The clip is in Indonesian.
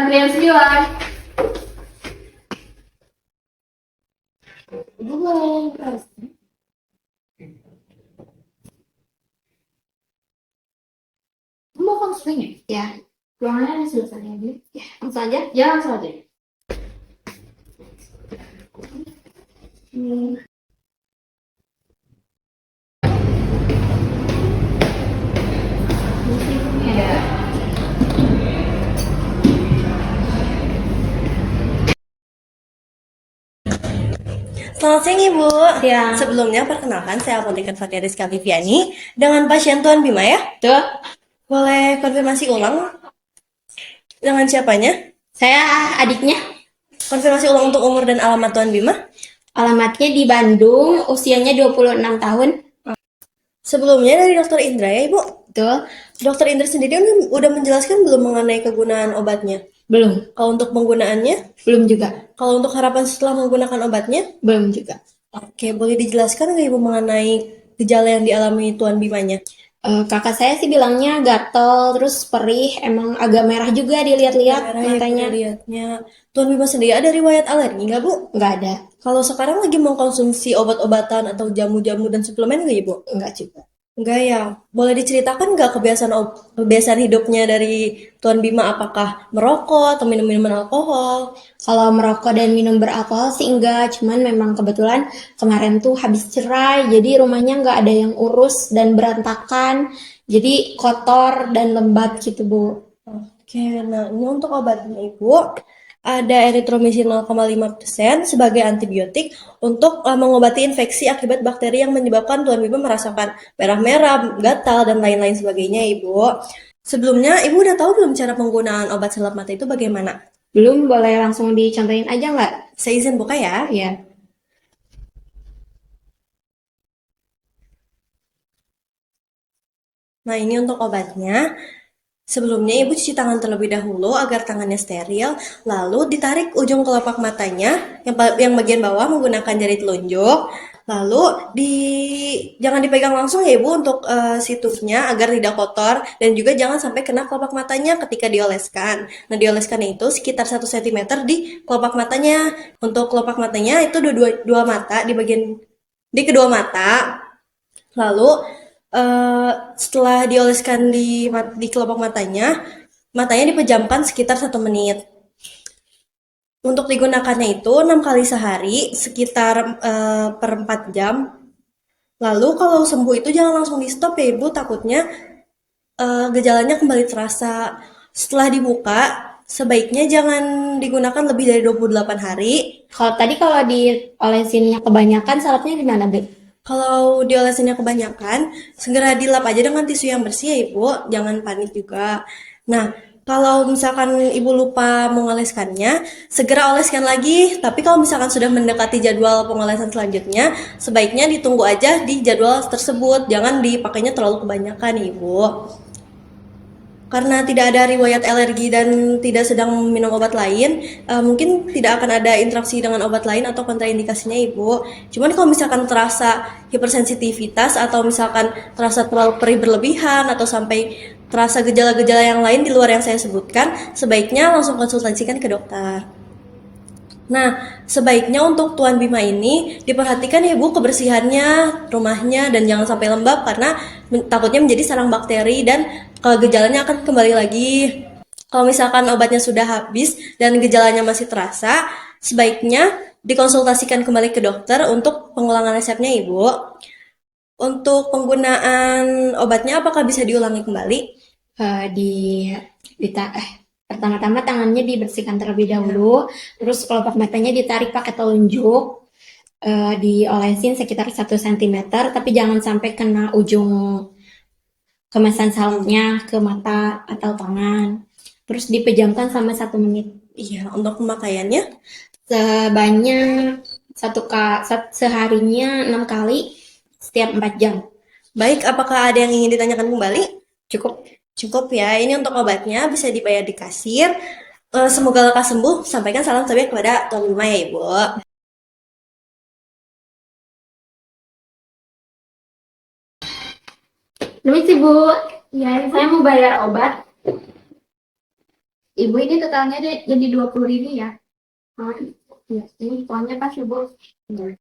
antrian 9. Belum. Kamu mau konseling ya? Ya. Ruangannya ada sebelah sana ya, ya, langsung aja? Ya, langsung aja. Ya. Selamat siang Ibu. Siang. Sebelumnya perkenalkan saya Apoteker Fatia Rizka Viviani dengan pasien Tuan Bima ya. Tuh, Boleh konfirmasi ulang dengan siapanya? saya adiknya. Konfirmasi ulang untuk umur dan alamat Tuan Bima. Alamatnya di Bandung, usianya 26 tahun. Sebelumnya dari Dokter Indra ya Ibu. Betul? Dokter Indra sendiri udah menjelaskan belum mengenai kegunaan obatnya? Belum. Kalau untuk penggunaannya? Belum juga. Kalau untuk harapan setelah menggunakan obatnya? Belum juga. Oke, boleh dijelaskan nggak Ibu mengenai gejala yang dialami Tuan Bimanya? Kakak saya sih bilangnya gatel, terus perih, emang agak merah juga dilihat-lihat Merah ya matanya. lihatnya. Tuan Bima sendiri ada riwayat alergi nggak Bu? Nggak ada. Kalau sekarang lagi mengkonsumsi obat-obatan atau jamu-jamu dan suplemen nggak Ibu? Nggak juga. Enggak ya. Boleh diceritakan nggak kebiasaan hidupnya dari Tuan Bima? Apakah merokok atau minum minuman alkohol? Kalau merokok dan minum beralkohol sih enggak, cuman memang kebetulan kemarin tuh habis cerai, jadi rumahnya nggak ada yang urus dan berantakan, jadi kotor dan lembab gitu, Bu. Oke, nah ini untuk obatnya Ibu. Ada eritromisin 0,5% sebagai antibiotik untuk mengobati infeksi akibat bakteri yang menyebabkan Tuan Bima merasakan merah-merah, gatal, dan lain-lain sebagainya, Ibu. Sebelumnya, Ibu udah tahu belum cara penggunaan obat selap mata itu bagaimana? Belum, boleh langsung dicontohin aja nggak? Saya izin buka ya. Iya. Nah, ini untuk obatnya. Sebelumnya Ibu cuci tangan terlebih dahulu agar tangannya steril, lalu ditarik ujung kelopak matanya yang bagian bawah menggunakan jari telunjuk. Lalu jangan dipegang langsung ya Ibu untuk situfnya agar tidak kotor dan juga jangan sampai kena kelopak matanya ketika dioleskan. Nah, dioleskannya itu sekitar 1 cm di kelopak matanya. Untuk kelopak matanya itu dua mata di kedua mata. Lalu setelah dioleskan di kelopak matanya dipejamkan sekitar 1 menit. Untuk digunakannya itu 6 kali sehari, sekitar per 4 jam. Lalu kalau sembuh itu jangan langsung di stop ya Ibu, takutnya gejalanya kembali terasa. Setelah dibuka, sebaiknya jangan digunakan lebih dari 28 hari. Kalau diolesinnya kebanyakan, salapnya gimana, Bu? Kalau diolesinnya kebanyakan, segera dilap aja dengan tisu yang bersih ya Ibu, jangan panik juga. Nah, kalau misalkan Ibu lupa mengoleskannya, segera oleskan lagi. Tapi kalau misalkan sudah mendekati jadwal pengolesan selanjutnya, sebaiknya ditunggu aja di jadwal tersebut. Jangan dipakainya terlalu kebanyakan Ibu. Karena tidak ada riwayat alergi dan tidak sedang minum obat lain, mungkin tidak akan ada interaksi dengan obat lain atau kontraindikasinya Ibu. Cuman kalau misalkan terasa hipersensitivitas atau misalkan terasa terlalu perih berlebihan atau sampai terasa gejala-gejala yang lain di luar yang saya sebutkan, sebaiknya langsung konsultasikan ke dokter. Nah, sebaiknya untuk Tuan Bima ini diperhatikan ya Bu kebersihannya, rumahnya, dan jangan sampai lembab karena takutnya menjadi sarang bakteri dan gejalanya akan kembali lagi. Kalau misalkan obatnya sudah habis dan gejalanya masih terasa, sebaiknya dikonsultasikan kembali ke dokter untuk pengulangan resepnya Ibu. Untuk penggunaan obatnya apakah bisa diulangi kembali? Eh, di, di ta- eh, Pertama-tama tangannya dibersihkan terlebih dahulu, terus kelopak matanya ditarik pakai telunjuk, diolesin sekitar 1 cm, tapi jangan sampai kena ujung kemasan salapnya ke mata atau tangan. Terus dipejamkan selama 1 menit. Iya, untuk pemakaiannya Sebanyak seharinya 6 kali setiap 4 jam. baik. Apakah ada yang ingin ditanyakan kembali? Cukup. Cukup ya, ini untuk obatnya bisa dibayar di kasir. Semoga lekas sembuh. Sampaikan salam sejahtera kepada Tuan Bima ya Ibu. Permisi Bu, ya saya mau bayar obat. Ibu ini totalnya jadi 20.000 ya? Oh, iya, ini pokoknya pas Ibu. Aduh.